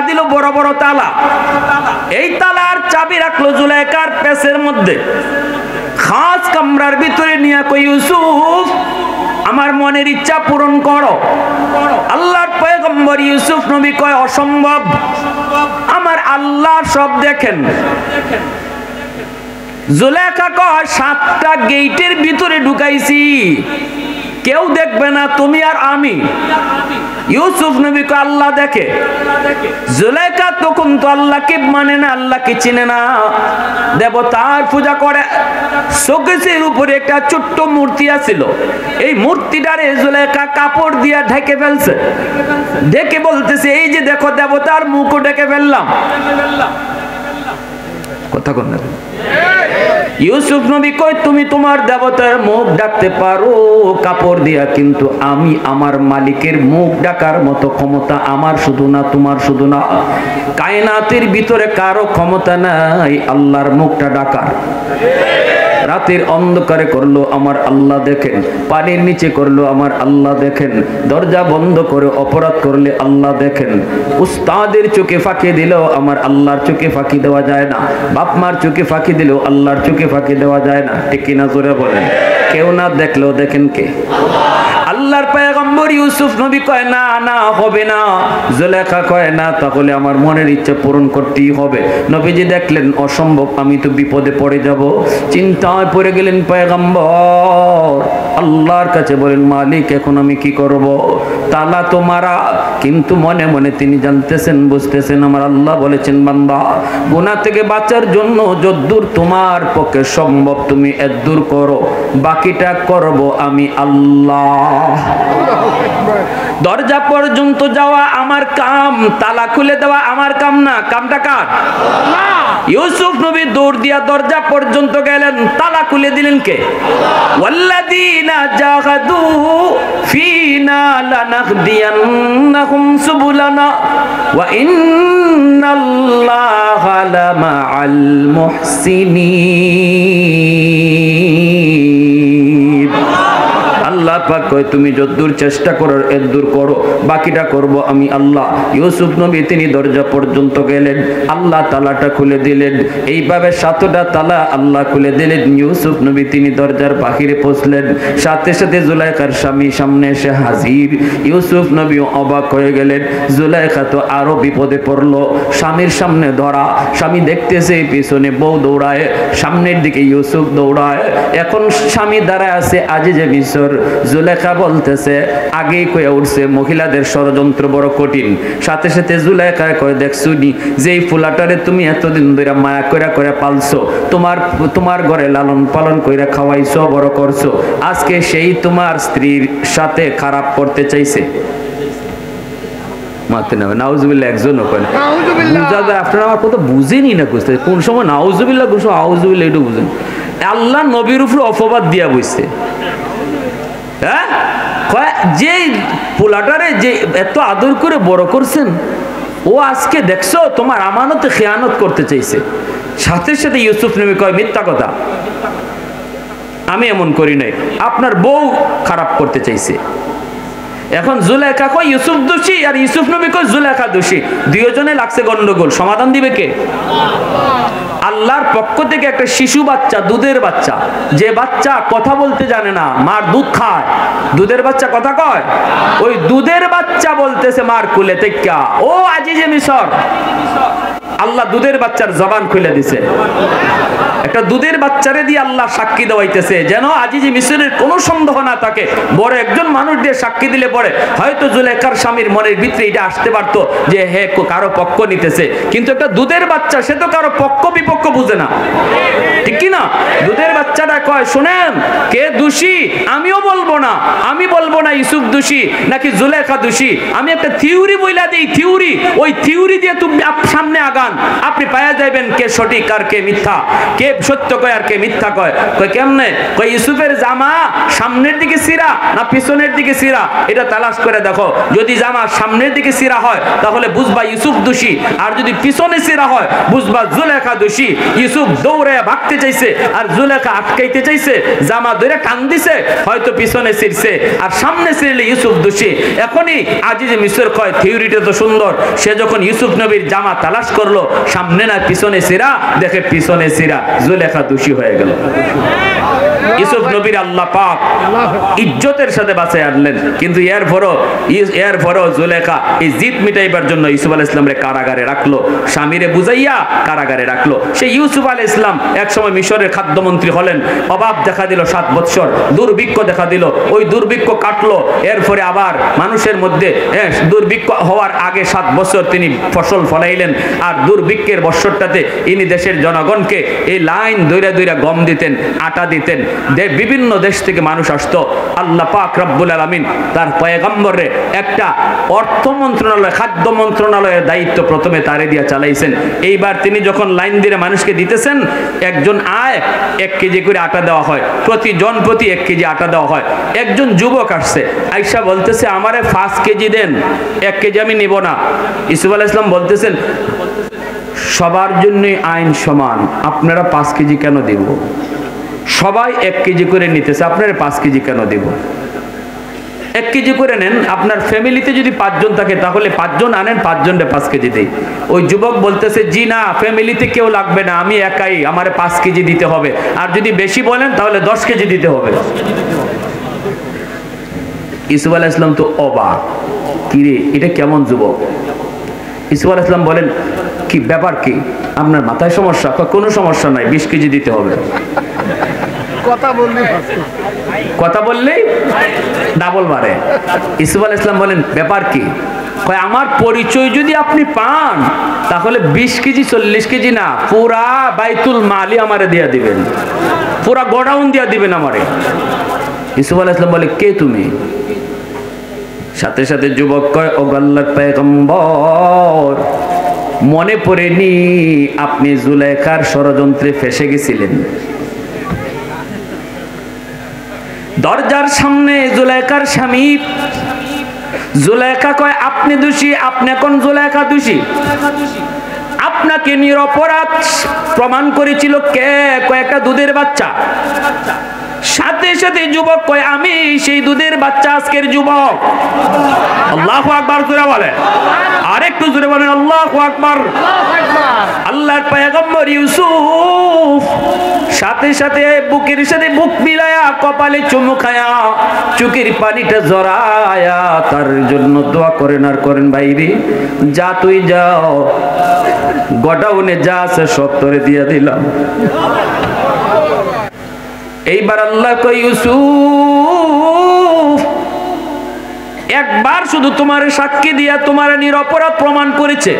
দিল বড় বড় তালা। এই তালার চাবি রাখলো জুলাইখার পেছের মধ্যে। খাস কামরার ভিতরে নিয়ে কই, ইউসুফ আমার মনের ইচ্ছা পূরণ করো। আল্লাহর পয়গম্বর ইউসুফ নবী কয়, অসম্ভব, আমার আল্লাহ সব দেখেন। জুলেখা কয়, 7টা গেটের ভিতরে ঢুকাইছি, কেউ দেখবে না, তুমি আর আমি। ইউসুফ নবী কয়, আল্লাহ দেখে। জুলেখা তখন তো আল্লাহকে মানে না, আল্লাহকে চিনে না, দেবতার পূজা করে। শোকেসের উপরে একটা ছোট্ট মূর্তি আছিল, এই মূর্তিটারে জুলেখা কাপড় দিয়া ঢেকে ফেলছে। ঢেকে বলতেছে, এই যে দেখো দেবতার মুখও ঢেকে ফেললাম। কথা কোন? ইউসুফ নবী কয়, তুমি তোমার দেবতার মুখ ঢাকতে পারো কাপড় দিয়া, কিন্তু আমি আমার মালিকের মুখ ঢাকার মতো ক্ষমতা আমার শুধু না, তোমার শুধু না, কায়নাতের ভিতরে কারো ক্ষমতা নাই আল্লাহর মুখটা ঢাকার। রাতের অন্ধকারে করলো আমার আল্লাহ দেখেন, পানির নিচে করলো আমার আল্লাহ দেখেন, দরজা বন্ধ করে অপরাধ করলে আল্লাহ দেখেন। উস্তাদের চোখে ফাঁকি দিলেও আমার আল্লাহর চোখে ফাঁকি দেওয়া যায় না, বাপ মার চোখে ফাঁকি দিলেও আল্লাহর চোখে ফাঁকি দেওয়া যায় না। ঠিক কিনা জোরে বলেন? কেউ না দেখলেও দেখেন কে? আল্লাহর পয়গম্বর ইউসুফ নবী কয়, না না, হবে না। জুলেখা কয়, না, তাহলে আমার মনের ইচ্ছা পূরণ করতেই হবে। নবীজি দেখলেন অসম্ভব, আমি তো বিপদে পড়ে যাব। চিন্তায় পড়ে গেলেন পয়গম্বর, আল্লাহর কাছে বলেন, মালিক এখন আমি কি করব? তালা তো মারা, কিন্তু মনে মনে তিনি জানতেছেন, বুঝতেছেন আমার আল্লাহ বলেছেন, বান্দা গুনাহ থেকে বাঁচার জন্য যদ্দূর তোমার পক্ষে সম্ভব তুমি এদ্দূর করো, বাকিটা করব আমি আল্লাহ। দরজা পর্যন্ত যাওয়া আমার কাম, তালা খুলে দেওয়া আমার কাম না। কামটা কার? ইউসুফ নবী দৌড় দিয়া দরজা পর্যন্ত গেলেন, তালা খুলে দিলেন কে? ওয়াল্লাযীনা জাহাদু ফীনা লানাহদিয়ান্নাহুম সুবুলানা ওয়া ইন্নাল্লাহা লামাআল মুহসিনিন। আল্লাহ পাক কয়, তুমি যতদূর চেষ্টা করো এতদূর করো, বাকিটা করব আমি আল্লাহ। ইউসুফ নবী তিনি দরজা পর্যন্ত গেলেন, আল্লাহ তালাটা খুলে দিলেন। এইভাবে 7টা তালা আল্লাহ খুলে দিলেন। ইউসুফ নবী তিনি দরজার বাহিরে পৌঁছলেন, সাথে সাথে জুলাইখার স্বামী সামনে এসে হাজির। ইউসুফ নবী অবাক হয়ে গেলেন, জুলাইখা তো আরো বিপদে পড়লো, স্বামীর সামনে ধরা। স্বামী দেখতেছে পিছনে বউ দৌড়ায়, সামনের দিকে ইউসুফ দৌড়ায়। এখন স্বামী দাঁড়ায় আছে আজিজে মিশর। জুলেখা বলতেছে, আগেই কয়ে উঠছে মহিলাদের ষড়যন্ত্র বড় কঠিন। সাথে সাথে জুলেখা কয়ে, দেখছুনি যেই ফুলাটারে তুমি এতদিন ধরে মায়া কইরা করে পালছো, তোমার ঘরে লালন পালন কইরা খাওয়াইছো, বড় করছো, আজকে সেই তোমার স্ত্রীর সাথে খারাপ করতে চাইছে। নাউজুবিল্লাহ একজনও কয় না। আপনারা আমার কথা বুঝেনি না, বুঝতে কোন সময় নাউজুবিল্লাহ, কোন সময় আউজুবিল্লাহ, একটু বুঝেন। আল্লাহ নবীর উপর অপবাদ দিয়া বসছে। হ্যাঁ, যে পোলাটারে যে এত আদর করে বড় করছেন, ও আজকে দেখছো তোমার আমানতে খেয়ানত করতে চাইছে। সাথে সাথে ইউসুফ নবী কয়, মিথ্যা কথা, আমি এমন করি নাই, আপনার বউ খারাপ করতে চাইছে। এখন জুলেখা কয় ইউসুফ দোষী, আর ইউসুফ নবী কয় জুলেখা দোষী। দুইজনে লাগছে গন্ডগোল, সমাধান দিবে কে? আল্লাহর পক্ষ থেকে একটা শিশু বাচ্চা, দুধের বাচ্চা, যে বাচ্চা কথা বলতে জানে না, মার দুধ খায়, দুধের বাচ্চা কথা কয়, ওই দুধের বাচ্চা বলতেছে মার কুলে তেক্কা, ও আজিজে মিশর। আল্লাহ দুধের বাচ্চার জবান খুলে দিছে। একটা দুধের বাচ্চারে দিয়ে আল্লাহ সাক্ষী দেওয়াইতেছে, যেন আজিজে মিশরের কোনো সন্দেহ না থাকে। বড় একজন মানুষ দিয়ে সাক্ষী দিলে পরে হয়তো জুলেখার স্বামীর মনের ভিতরে এটা আসতে পারতো যে হে কারো পক্ষ নিতেছে, কিন্তু একটা দুধের বাচ্চা, সে তো কারো পক্ষ বিপক্ষ বুঝে না, ঠিক কি না? দুধের বাচ্চাটা কয়, শুনেন কে দোষী আমিও বলবো না, আমি বলবো না ইউসুফ দোষী নাকি জুলেখা দোষী, আমি একটা থিওরি বইলা দিই, থিওরি, ওই থিওরি দিয়ে তুমি সামনে আগান, আপনি পাওয়া যাবেন কে সঠিক আর কে মিথ্যা, কে সত্য কয় আর কে মিথ্যা কয়। কয় কেমনে? কয় ইউসুফের জামা সামনের দিকে ছিঁড়া না পিছনের দিকে ছিঁড়া, এটা তালাশ করে দেখো। যদি জামা সামনের দিকে ছিঁড়া হয় তাহলে বুঝবা ইউসুফ দোষী, আর যদি পিছনে ছিঁড়া হয় বুঝবা জুলেখা দোষী। ইউসুফ দৌড়ে ভাগতে চাইছে আর জুলেখা আটকাইতে চাইছে, জামা ধরে টান দিছে, হয়তো পিছনে ছিঁড়ছে আর সামনে ছিঁড়লে ইউসুফ দোষী। এখনই আজিজে মিশর কয় থিওরিটা তো সুন্দর। সে যখন ইউসুফ নবীর জামা তালাশ করলো, সামনে না পিছনে ছিঁড়া, দেখে পিছনে ছিঁড়া, জুলেখা দোষী হয়ে গেল। ইউসুফ নবীর আল্লাহ পাক ইজ্জতের সাথে বাঁচায় আনলেন, কিন্তু এরপরও জুলেখা এই জিদ মিটাইবার জন্য ইউসুফ আলাইহিস সালামরে কারাগারে রাখলো, স্বামীরে বুঝাইয়া কারাগারে রাখলো। সেই ইউসুফ আলাইহিস সালাম একসময় মিশরের খাদ্যমন্ত্রী হলেন। অভাব দেখা দিল 7 বৎসর, দুর্ভিক্ষ দেখা দিল, ওই দুর্ভিক্ষ কাটলো। এরপরে আবার মানুষের মধ্যে দুর্ভিক্ষ হওয়ার আগে 7 বছর তিনি ফসল ফলাইলেন, আর দুর্ভিক্ষের বৎসরটাতে ইনি দেশের জনগণকে এই লাইন দইরা দইরা গম দিতেন, আটা দিতেন। বিভিন্ন দেশ থেকে মানুষ আসতো। আল্লাহ পাক রব্বুল আলামিন তার পয়গম্বরে একটা অর্থ মন্ত্রণালয়, খাদ্য মন্ত্রণালয়ের দায়িত্ব প্রথমে তারে দিয়া চালাইছেন। এইবার তিনি যখন লাইন দিয়ে মানুষকে দিতেছেন, একজন আয় 1 কেজি করে আটা দেওয়া হয়, প্রতিজন প্রতি 1 কেজি আটা দেওয়া হয়। একজন যুবক আসছে, আয়েশা বলতেছে আমারে 5 কেজি দেন, 1 কেজি আমি নিব না। ইউসুফ আলাইহিস সালাম বলতেছেন সবার জন্যই আইন সমান, আপনারা 5 কেজি কেন দিব? সবাই 1 কেজি করে নিতেছে, আপনারা 5 কেজি কেন দেব? 1 কেজি করে নেন। আপনার ফ্যামিলিতে যদি 5 জন থাকে তাহলে 5 জন আনেন, 5 জনরে 5 কেজি দেই। ওই যুবক বলতেছে জি না, ফ্যামিলিতে কেউ লাগবে না, আমি একাই, আমারে 5 কেজি দিতে হবে। আর যদি বেশি বলেন তাহলে 10 কেজি দিতে হবে। ইউসুফ আলাইহিস সালাম তো অবাক, কি রে এটা কেমন যুবক? ইউসুফ আলাইহিস সালাম বলেন কি ব্যাপার, কি আপনার মাথায় সমস্যা? কোনো সমস্যা নাই, 20 কেজি দিতে হবে। কথা বললেই ডাবল বাড়ে। ইউসুফ আলাইহিস সালাম বলেন ব্যাপার কি? কয় আমার পরিচয় যদি আপনি পান তাহলে 20 কেজি 40 কেজি না, পুরা বাইতুল মালি আমারে দিয়া দিবেন, পুরা গোডাউন দিয়া দিবেন আমারে। ইউসুফ আলাইহিস সালাম বলে কে তুমি? সাথে সাথে যুবক কয় ও আল্লাহর পয়গম্বর, মনে পড়েনি আপনি জুলেখার ষড়যন্ত্রে ফেঁসে গেছিলেন। দরজার সামনে জুলেখার স্বামী। জুলেখা কয় আপনি দোষী, আপনি কোন জুলেখা দোষী? আপনাকে নিরপরাধ প্রমাণ করেছিল কে? কয়েকটা দুধের বাচ্চা। সাথে সাথে যুবক কয় আমি সেই দুধের বাচ্চা, আজকের যুবক। আল্লাহু আকবার জোরে বলেন, আরেকটু জোরে বলেন আল্লাহু আকবার। আল্লাহর পয়গম্বর ইউসুফ সাথে সাথে বুকের সাথে বুক মিলায়া, কপালে চুমু খায়া, চোখের পানিটা জড়ায়া তার জন্য দোয়া করেন। আর করেন ভাইরে যা তুই যাও, গোডাউনে যা আছে সব তোরে দিয়ে দিলাম। এইবার আল্লাহ কই ইউসুফ একবার শুধু তোমার সাক্ষী দিয়া তোমার নিরপরাধ প্রমাণ করেছে,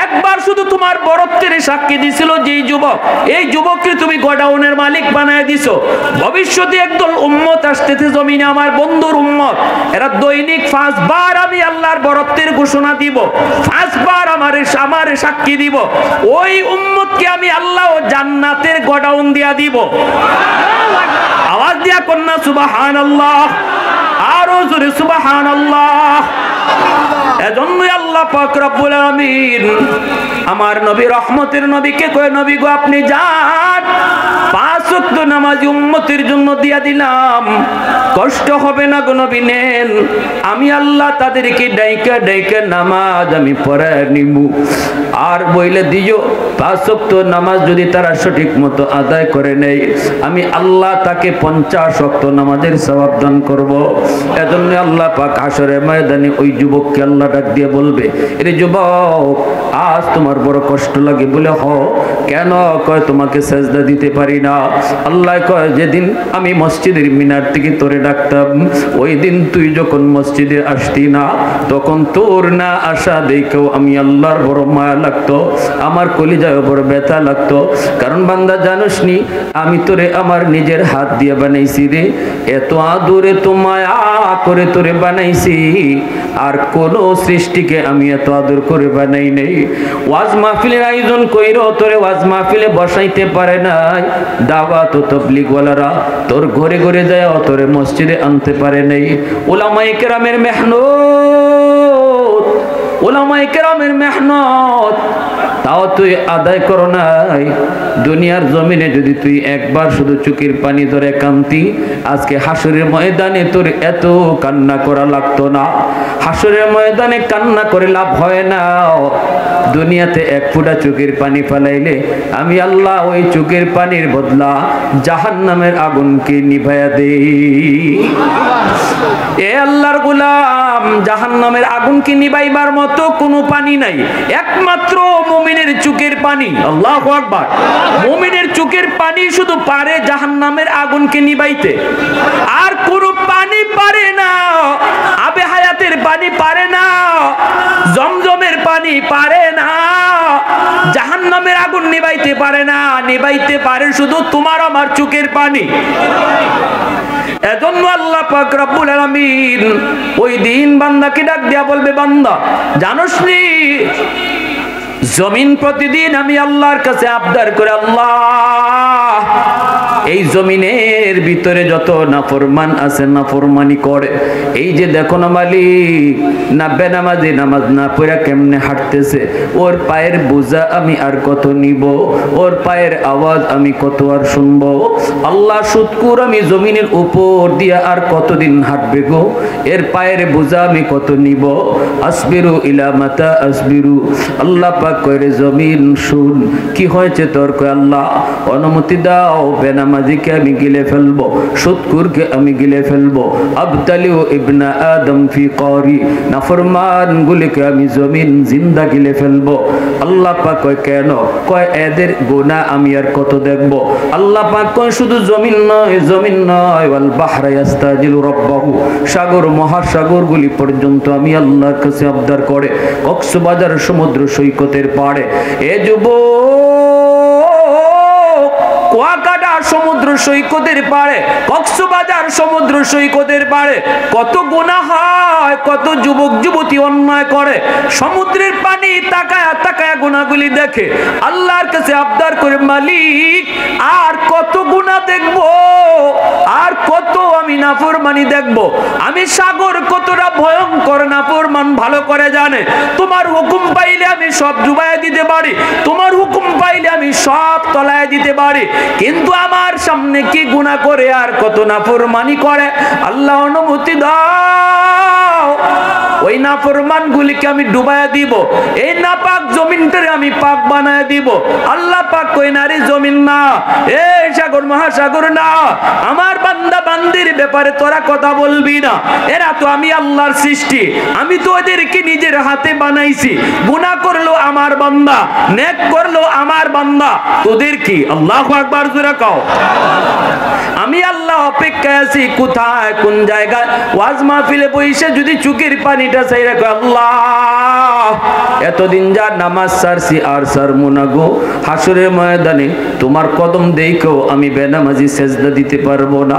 একবার শুধু তোমার বরত্বের সাক্ষী দিছিল যেই যুবক, এই যুবককে তুমি গোডাউনের মালিক বানায় দিছো। ভবিষ্যতে একদল উম্মত আসতেছে জমিনে, আমার বন্ধুর উম্মত, এরা দৈনিক 5 বার আমি আল্লাহর বরত্বের ঘোষণা দিব, 5 বার আমারে সাক্ষী দিব। ওই উম্মতকে আমি আল্লাহ জান্নাতের গোডাউন দিয়া দিব। আওয়াজ দিয়া কন্যা সুবহানাল্লাহ, আরো জোরে সুবহানাল্লাহ। এজন্যই আল্লাহ পাক রব্বুল আলামিন আমার নবী রহমতের নবীকে কয় নবী গো আপনি যান, 5 ওয়াক্ত নামাজি উম্মতের জন্য দিয়া দিলাম, কষ্ট হবে না গো নবী নেন। আমি আল্লাহ তাদেরকে ডাইকা ডাইকা নামাজ আমি পড়ায় নিব। আর বইলে দিও 5 ওয়াক্ত নামাজ যদি তারা সঠিক মতো আদায় করে নেয়, আমি আল্লাহ তাকে 50 ওয়াক্ত নামাজের সওয়াব দান করব। এজন্য আল্লাহ পাক হাশরের ময়দানে ওই যুবককে আল্লাহ ডাক দিয়ে বলবে, এরে যুবক আজ তোমার বড় কষ্ট লাগে বলে হ কেন? কয় তোমাকে সেজদা দিতে পারি না। আল্লাহ কয় যেদিন আমি মসজিদের মিনার থেকে তোরে ডাকতাম, ওই দিন তুই যখন মসজিদে আসতি না, তখন তোর না আসা দেখেও আমি আল্লাহর বড় মায়া লাগতো, আমার কলিজায় বড় ব্যথা লাগতো। কারণ বান্দা জানোস নি আমি তোরে আমার নিজের হাত দিয়ে বানাইছি রে, এত আদরে তো মায়া করে তোরে বানাইছি, আর কোন সৃষ্টিকে আমি এত আদর করে বানাই নাই। ওয়াজ মাহফিলের আয়োজন কইরো তোরে ওয়াজ ওয়াজ মাহফিলে বসাইতে পারে নাই, দাওয়াত ও তাবলীগ ওয়ালারা তোর ঘরে ঘরে যায় তোরে মসজিদে আনতে পারে নাই। উলামায়ে কেরামের মেহনত, উলামায়ে কেরামের মেহনত তাও তুই আদায় করো নাই। দুনিয়ার জমিনে যদি তুই একবার শুধু চোখের পানি ধরে কান্তি, আজকে হাসরের ময়দানে তোর এত কান্না করা লাগতো না। হাসরের ময়দানে কান্না করে লাভ হয় না। দুনিয়াতে এক ফোঁটা চোখের পানি ফেলাইলে আমি আল্লাহ ওই চোখের পানির বদলা জাহান্নামের আগুনকে নিভাইয়া দেই। এ আল্লাহর গোলাম, জাহান্নামের আগুনকে নিভাইবার মতো কোনো পানি নাই, একমাত্র মুমিনের চোখের পানি। আল্লাহু আকবার। মুমিনের চোখের পানি শুধু পারে জাহান্নামের আগুনকে নিভাইতে, আর কোনো পানি পারে না। আবে হায়াতের পানি পারে না, জমজমের পানি পারে না, জাহান্নামের আগুন নিভাইতে পারে না। নিভাইতে পারে শুধু তোমার আমার চোখের পানি। এজন্য আল্লাহ পাক রব্বুল আলামিন ওই দিন বান্দাকে ডাক দিয়া বলবে, বান্দা জানোস নি জমিন প্রতিদিন আমি আল্লাহর কাছে আবদার করে, আল্লাহ এই জমিনের ভিতরে যত নাফরমান আছে নাফরমানি করে, এই যে দেখো না মালিক না বেনামাজি নামাজ না পড়া কেমনে হাঁটতেছে, ওর পায়ের বোঝা আমি আর কত নিব, ওর পায়ের আওয়াজ আমি কত আর শুনবো। আল্লাহ সুদকুর আমি জমিনের উপর দিয়া আর কতদিন হাঁটবে গো, এর পায়ের বোঝা আমি কত নিব। আসবিরু ইলা মাতা আসবিরু। আল্লাহ পাক কইরে জমিন শুন কি হয়েছে তোর, কয় আল্লাহ অনুমতি দাও বেনামাজিকে আমি গিলে ফেলবো, সুদকুরকে আমি গিলে ফেলবো। আবতালিউ ইবনা আদম ফি করি, নাফরমান গুলিকে আমি জমিন জিন্দা গিলে ফেলবো। আল্লাহ পাক কয় কেন, কয় এদের গুনাহ আমি আর কত দেখবো। আল্লাহ পাক কয় শুধু জমিন নয়, জমিন নয়, ওয়াল বাহরা ইস্তাজিলু রাব্বাহু, সাগর মহাসাগর গুলি পর্যন্ত আমি আল্লাহর কাছে আবদার করে। কক্সবাজার সমুদ্র সৈকতের পাড়ে এ যুবক, কুয়াকাটা সমুদ্র সৈকতের পাড়ে, কক্সবাজার সমুদ্র সৈকতের পাড়ে কত গুনাহ হয়, কত যুবক যুবতী অন্যায় করে, সমুদ্রের পানি তাকায়া তাকায়া গুনাহগুলি দেখে, আল্লাহর কাছে আবদার করে মালিক আর কত গুনাহ দেখবো, আর কত আমি নাফরমানি দেখবো। আমি সাগর কতটা ভয়ঙ্কর নাফরমান ভালো করে জানে। তোমার হুকুম পাইলে আমি সব ডুবাইয়া দিতে পারি, তোমার হুকুম পাইলে আমি সব তলায় দিতে পারি, কিন্তু আমার সামনে কি গুনাহ করে আর কত নাফরমানি করে। আল্লাহ অনুমতি দাও, ওই নাফরমান গুলিকে আমি ডুবাইয়া দিব, এই নাপাক জমিনটারে আমি পাক বানায় দিব। আল্লাহ পাক কই নারী জমিন না, এই সাগর মহাসাগর না, আমার বান্দা বান্দির ব্যাপারে তোরা কথা বলবি না, এরা তো আমি আল্লাহর সৃষ্টি, আমি তো ওদেরকে নিজের হাতে বানাইছি। গুনাহ করলো আমার বান্দা, নেক করলো আমার বান্দা, তোদের কি? আল্লাহু আকবার জোরে কও। আমি আল্লাহ অপেক্ষায় আছি কোথায় কোন জায়গায় ওয়াজ মাহফিলে বসে যদি চোখের পানিটা চাই রাখো, আল্লাহ এতদিন যা নামাজ সারছি আর সারমু না গো, হাসরের ময়দানে তোমার কদম দেখেও আমি বেনামাজি সেজদা দিতে পারবো না,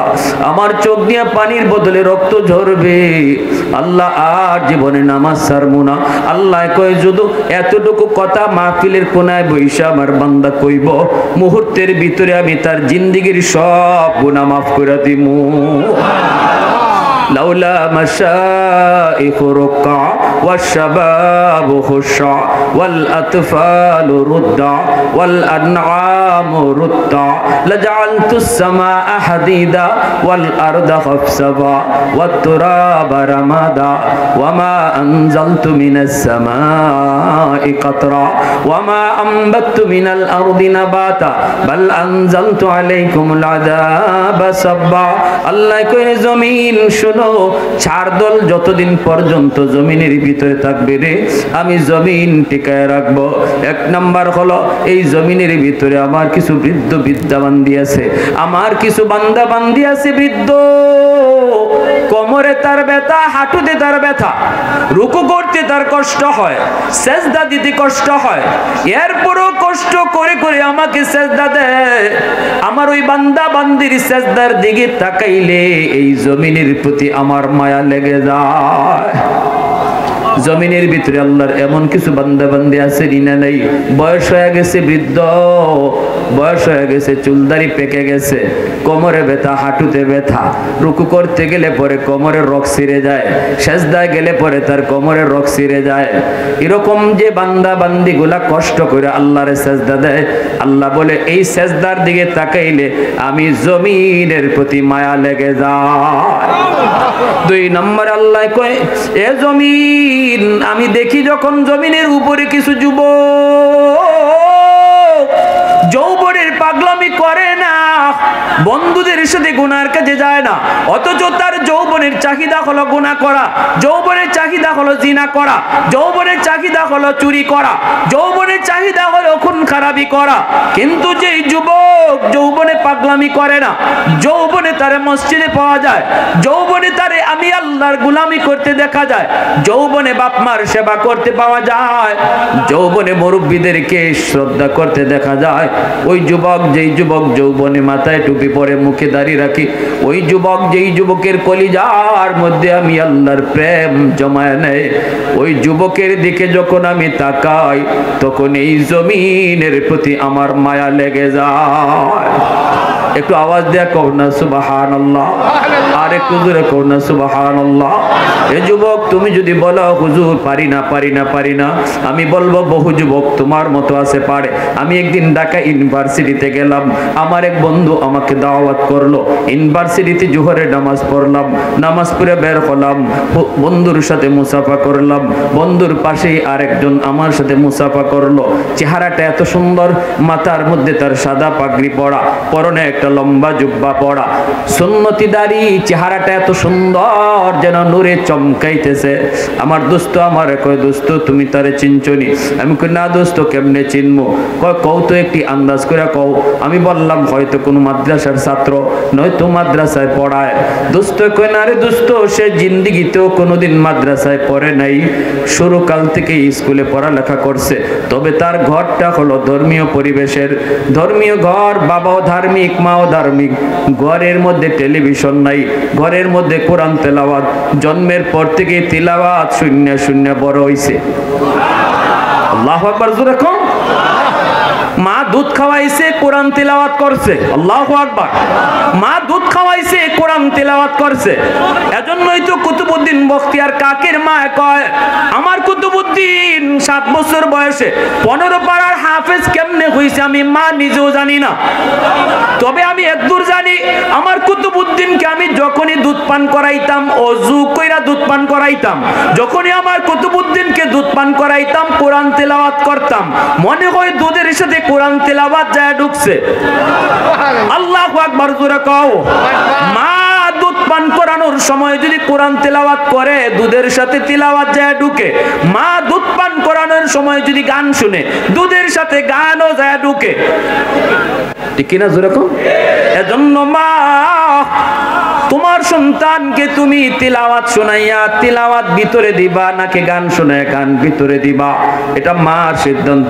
আমার চোখ দিয়ে পানির বদলে রক্ত ঝরবে। আল্লাহ আর জীবনে নামাজ সারমু না। আল্লাহ কয় যদি এতটুকু কথা মাহফিলের কোনায় বইসা আমার বান্দা কইব, মুহূর্তের ভিতরে আমি তার জিন্দেগীর সব গুনাহ মাফ করে দিমু। লাউলা মাশাইখু রুকা ওয়াশবাবু খুশা ওয়াল আতফালু রুদ্দা ওয়াল আনআমু রুদ্দা লাজআলতুস সামাআ হাদিদা ওয়াল আরদা খাফসাবা ওয়াত তুরাবা রামাদা ওয়ামা আনজালতু মিনাস সামাই কাতরা ওয়ামা আনবাতু মিনাল আরদি নাবাতা বাল আনজালতু আলাইকুমুল আযাবা সাব্বা। আল্লাহ কয় জমিন শুনো, ছাড়দল যতদিন পর্যন্ত জমিনের ভিতরে থাকবে রে, আমি জমিন টিকায় রাখবো। এক নাম্বার হলো এই জমিনের ভিতরে আমার কিছু বৃদ্ধ বিদ্যা বান্দি আছে, আমার কিছু বান্দা বান্দি আছে বৃদ্ধ, কোমরে তার ব্যথা, হাঁটুতে তার ব্যথা, রুকু করতে তার কষ্ট হয়, সেজদা দিতে কষ্ট হয়, এরপরও কষ্ট করে করে আমাকে সেজদা দেয়। আমার ওই বান্দা বান্দির সেজদার দিকে তাকাইলে এই জমিনের প্রতি আমার মায়া লেগে যায়। জমিনের ভিতরে আল্লাহর এমন কিছু বান্দা বান্দি আছে না নাই, বয়স হয়ে গেছে, বৃদ্ধ বয়স হয়ে গেছে, চুলদারি পেকে গেছে, কোমরে ব্যথা, হাঁটুতে ব্যথা, রুকু করতে গেলে পরে কোমরের রগ ছিঁড়ে যায়, সেজদায় গেলে পরে তার কোমরের রগ ছিঁড়ে যায়। এরকম যে বান্দা বান্দি গুলা কষ্ট করে আল্লাহরে সেজদা দেয়, আল্লাহ বলে এই সেজদার দিকে তাকাইলে আমি জমিনের প্রতি মায়া লেগে যায়। 2 নম্বর আল্লাহ কয়, এ জমিন, আমি দেখি যখন জমিনের উপরে কিছু যুবক যৌবনের পাগলামি করে না, বন্ধুদের সাথে গুনার কাজে যায় না, অথচ তার যৌবনের চাহিদা হলো গুনাহ করা, যৌবনের চাহিদা হলো জিনা করা, যৌবনের চাহিদা হলো চুরি করা, যৌবনের চাহিদা হলো খুন খারাপি করা। কিন্তু যেই যুবক যৌবনে পাগলামি করে না, যৌবনে তারে মসজিদে পাওয়া যায়, যৌবনে তারে আমি আল্লাহর গোলামি করতে দেখা যায়, যৌবনে বাপ মার সেবা করতে পাওয়া যায়, যৌবনে মুরব্বীদেরকে শ্রদ্ধা করতে দেখা যায়, ওই যুবক যেই যুবক যৌবনে মাথায় টুপি পরে মুখে দাড়ি রাখি, ওই যুবক যেই যুবকের কলিজার মধ্যে আমি আল্লাহর প্রেম জমায় নেয়, ওই যুবকের দিকে যখন আমি তাকাই তখন এই জমিনের প্রতি আমার মায়া লেগে যায়। একটু আওয়াজ দেয়া কও না সুবহানাল্লাহ, আর একটু জোরে কও না সুবহানাল্লাহ। এ যুবক, তুমি যদি বলো হুজুর পারি না পারি না পারি না, আমি বলবো বহু যুবক তোমার মতো আছে পারে। আমি একদিন ঢাকা ইউনিভার্সিটিতে গেলাম, আমার এক বন্ধু আমাকে দাওয়াত করলো, ইউনিভার্সিটিতে জোহরের নামাজ পড়লাম, নামাজ পড়ে বের হলাম, বন্ধুর সাথে মুসাফা করলাম, বন্ধুর পাশেই আরেকজন আমার সাথে মুসাফা করলো, চেহারাটা এত সুন্দর, মাথার মধ্যে তার সাদা পাগড়ি পরা, পরনে একটা লম্বা জুব্বা পরা, সুন্নতি দাড়ি, চেহারাটা এত সুন্দর যেন নূরে চমকাইতেছে। আমার দোস্ত আমার কয়, দোস্ত তুমি তারে চিনছনি? আমি কই না দোস্ত, কেমনে চিনবো? কয় কও তো, একটি আন্দাজ করে কও। আমি বললাম হয়তো কোনো মাদ্রাসার ছাত্র, নয়তো মাদ্রাসায় পড়ায়। দোস্ত কয় না রে দোস্ত, সে জিন্দিগিতেও কোনোদিন মাদ্রাসায় পড়ে নাই, শুরুকাল থেকে স্কুলে পড়ালেখা করছে, তবে তার ঘরটা হলো ধর্মীয় পরিবেশের, ধর্মীয় ঘর, বাবাও ধার্মিক মাও ধার্মিক, ঘরের মধ্যে টেলিভিশন নাই, ঘরের মধ্যে কোরআন তেলাওয়াত, জন্মের পর থেকে তিলাওয়াত শূন্য শূন্য বড় হইছে। আল্লাহু আকবার, জোরে কও। মা দুধ খাওয়াইছে, কোরআন তেলাওয়াত করছে। আল্লাহু আকবার। মা দুধ খাওয়াইছে, কোরআন তেলাওয়াত করছে। এজন্যই তো কুতুবউদ্দিন বখতিয়ার কাকের মা কয়, আমার কুতুবউদ্দিন 7 বছর বয়সে 15 পারার হাফেজ কেমনে হইছে আমি মা নিজেও জানি না, তবে আমি একদূর জানি, আমার কুতুবউদ্দিনকে আমি যখনই দুধ পান করাইতাম, ওযু কইরা দুধ পান করাইতাম, যখনই আমার কুতুবউদ্দিনকে দুধ পান করাইতাম, কোরআন তেলাওয়াত করতাম, মনে হয় দুধের সাথে কোরআন তেলাওয়াত যায় ঢুকছে। আল্লাহু আকবার, জোরে কও। মা দুধ পান করানোর সময় যদি কোরআন তেলাওয়াত করে, দুধের সাথে তেলাওয়াত যায় ঢুকে। মা দুধ পান করানোর সময় যদি গান শুনে, দুধের সাথে গানও যায় ঢুকে। ঠিক কিনা, জোরে কও। এজন্য মা, তোমার সন্তানকে তুমি তিলাওয়াত শোনাইয়া তিলাওয়াত ভিতরে দিবা নাকি গান শোনায় গান ভিতরে দিবা, এটা মার সিদ্ধান্ত।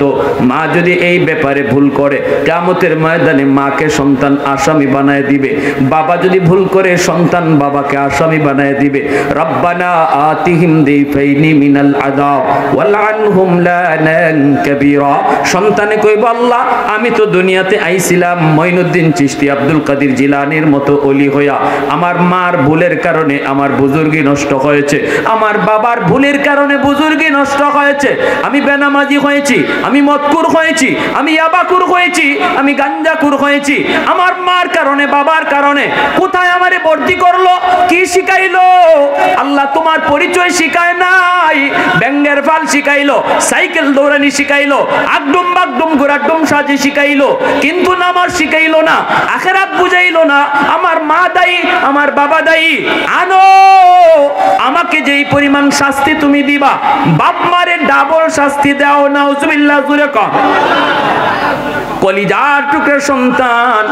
মা যদি এই ব্যাপারে ভুল করে, কিয়ামতের ময়দানে মাকে সন্তান আসামি বানায় দিবে, বাবা যদি ভুল করে সন্তান বাবাকে আসামি বানায় দিবে। রব্বানা আতিহিম দিফাইনি মিনাল আযাব ওয়ালআনহুম লানান কাবীরা। সন্তানে কইব, আল্লাহ আমি তো দুনিয়াতে আইছিলাম মঈনুদ্দিন চিশতি আব্দুল কাদের জিলানীর মতো ওলি হইয়া, আমার মার ভুলের কারণে আমার বুজুর্গি নষ্ট হয়েছে, আমার বাবার ভুলের কারণে বুজুর্গি নষ্ট হয়েছে, আমি বেনামাজি হয়েছি, আমি মদকুর হয়েছি, আমি ইয়াবাকুর হয়েছি, আমি গাঞ্জাকুর হয়েছি, আমার মার কারণে বাবার কারণে। কোথায় আমারে ভর্তি করলো, কি শিখাইলো? আল্লাহ তোমার পরিচয় শিখায় নাই, ব্যাঙ্গের ফাল শিখাইলো, সাইকেল দৌড়ানি শিখাইলো, আগডুম বাগডুম ঘোরাডুম সাজে শিখাইলো, কিন্তু নামাজ শিখাইলো না, আখিরাত বুঝাইলো না। আমার মা দায়ী, আমার বাবা দায়ী। আনো, আমাকে যেই পরিমাণ শাস্তি তুমি দিবা, বাপ মারে ডাবল শাস্তি দাও। নাউজুবিল্লাহ, জোরে কও। কলিজার টুকরা সন্তান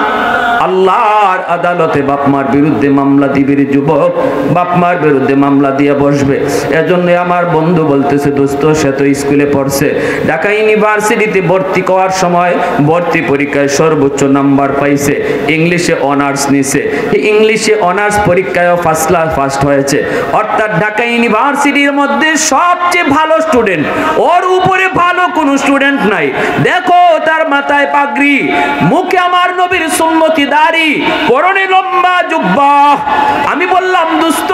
আল্লাহর আদালতে বাপ মার বিরুদ্ধে মামলা দিবে যুবক, বাপ মার বিরুদ্ধে মামলা দিয়ে বসবে। এজন্য আমার বন্ধু বলতেছে, দোস্ত সে তো স্কুলে পড়ছে, ঢাকা ইউনিভার্সিটিতে ভর্তি হওয়ার সময় ভর্তি পরীক্ষায় সর্বোচ্চ নাম্বার পাইছে, ইংলিশে অনার্স নিছে, ইংলিশে অনার্স পরীক্ষায়ও ফার্স্ট হয়েছে, অর্থাৎ ঢাকা ইউনিভার্সিটির মধ্যে সবচেয়ে ভালো স্টুডেন্ট, ওর উপরে ভালো কোনো স্টুডেন্ট নাই। দেখো তার মাথায় পাগড়ি, মুখে আমার নবীর সুন্নতি দাড়ি, পরনে লম্বা জুব্বা। আমি বললাম, দোস্ত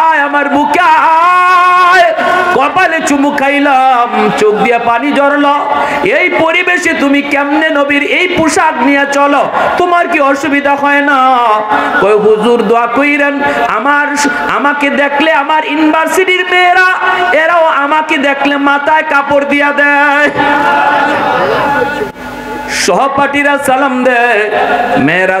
আয় আমার বুকে আয়। কপালে চুমু খাইলাম, চোখ দিয়া পানি ঝরলো। এই পরিবেশে তুমি কেমনে নবীর এই পোশাক নিয়ে চলো, তোমার কি অসুবিধা হয় না? কই হুজুর দোয়া কইরেন, আমাকে দেখলে আমার ইউনিভার্সিটির মেয়েরা এরাও আমাকে দেখলে মাথায় কাপড় দিয়া দেয়, সহপাঠীরা সালাম দেয়, মেয়েরা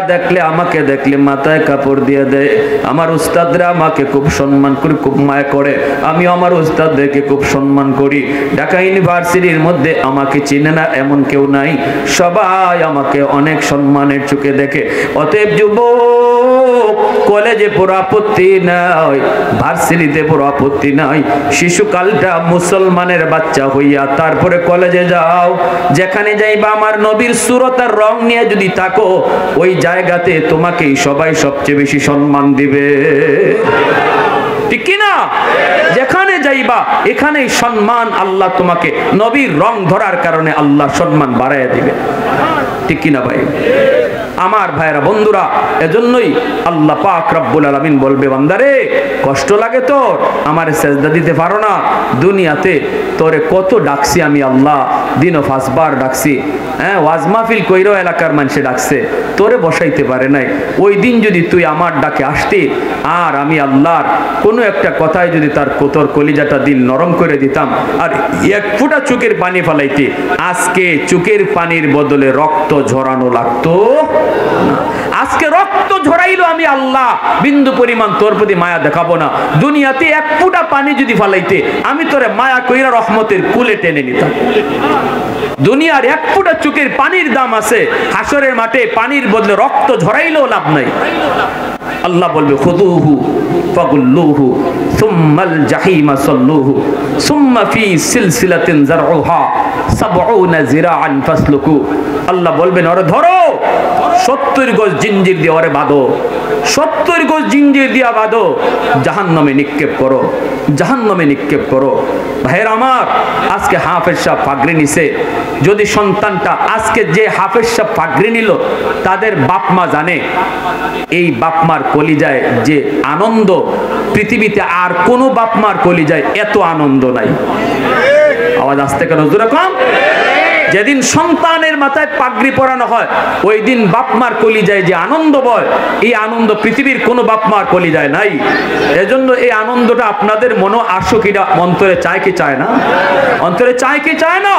আমাকে দেখলে মাথায় কাপড় দিয়ে দেয়। আমার উস্তাদরা আমাকে খুব সম্মান করে, খুব মায়া করে, আমি আমার উস্তাদদেরকে খুব সম্মান করি। ঢাকা ইউনিভার্সিটির মধ্যে আমাকে চিনে না এমন কেউ নাই, সবাই আমাকে অনেক সম্মানের চোখে দেখে। অতএব যুবক, কলেজে পড়া আপত্তি নাই, ভার্সিটিতে পড়া আপত্তি নাই, শিশুকালটা মুসলমানের বাচ্চা হইয়া তারপরে কলেজে যাও। যেখানে যাইবা আমার নবীর সুরতার রং নিয়ে যদি থাকো, ওই জায়গাতে তোমাকেই সবাই সবচেয়ে বেশি সম্মান দিবে, ঠিক কি না? যেখানে যাইবা এখানেই সম্মান, আল্লাহ তোমাকে নবীর রং ধরার কারণে আল্লাহ সম্মান বাড়াইয়া দিবে, ঠিক কি না ভাই? আমার ভাইরা বন্ধুরা, এজন্যই আল্লাহ পাক রব্বুল আলামিন বলবে, বান্দারে কষ্ট লাগে তোর, আমারে সেজদা দিতে পারো না, দুনিয়াতে তোরে কত ডাকছি আমি আল্লাহ, দিনও 5 বার ডাকছি, হ্যাঁ ওয়াজ মাহফিল কইরো এলাকার মানুষে ডাকছে, তোরে বসাইতে পারে নাই। ওই দিন যদি তুই আমার ডাকে আসতি, আর আমি আল্লাহর কোনো একটা কথায় যদি তোর কলিজাটা দিল নরম করে দিতাম, আর এক ফোঁটা চোখের পানি ফেলাইতে, আজকে চোখের পানির বদলে রক্ত ঝরানো লাগতো না। আজকে রক্ত ঝরাইলো আমি আল্লাহ, বিন্দু পরিমাণ তোর প্রতি মায়া দেখাবো না। দুনিয়াতে এক ফোঁটা পানি যদি ফালাইতে, আমি তোরে মায়া কইরা রহমতের কুলে টেনে নিতাম। দুনিয়ার এক ফোঁটা চোখের পানির দাম আছে, হাসরের মাঠে পানির বদলে রক্ত ঝরাইলেও লাভ নাই। আল্লাহ বলবে, খুদুহু ফাগুল্লুহু সুম্মাল জাহিমা সাল্লুহু সুম্মা ফি সিলসিলাতিন যারউহা ৭০ যিরাআন ফাসলুকু। আল্লাহ বলবেন, ওরে ধরো, ৭০ গজ জিঞ্জির দিয়ে ওরে বাঁধো, ৭০ গজ জিঞ্জির দিয়া বাঁধো, জাহান্নামে নিক্ষেপ করো, জাহান্নামে নিক্ষেপ করো। ভাইয়ের আমার, আজকে হাফেজ সাহেব পাগড়ি নিছে, যদি সন্তানটা আজকে যে হাফেজ সাহেব পাগড়ি নিল, তাদের বাপ মা জানে এই বাপ মার কলিজায় যে আনন্দ, পৃথিবীতে আর কোনো বাপ মার কলিজায় এত আনন্দ নাই। আওয়াজ আসতে কেন জোরে কম? যেদিন সন্তানের মাথায় পাগড়ি পরানো হয়, ওই দিন বাপ মার কলিজায় যে আনন্দ বয়, এই আনন্দ পৃথিবীর কোনো বাপ মার কলিজায় নাই। এজন্য এই আনন্দটা আপনাদের মনে আসুক, এটা অন্তরে চায় কি চায় না? অন্তরে চায় কি চায় না?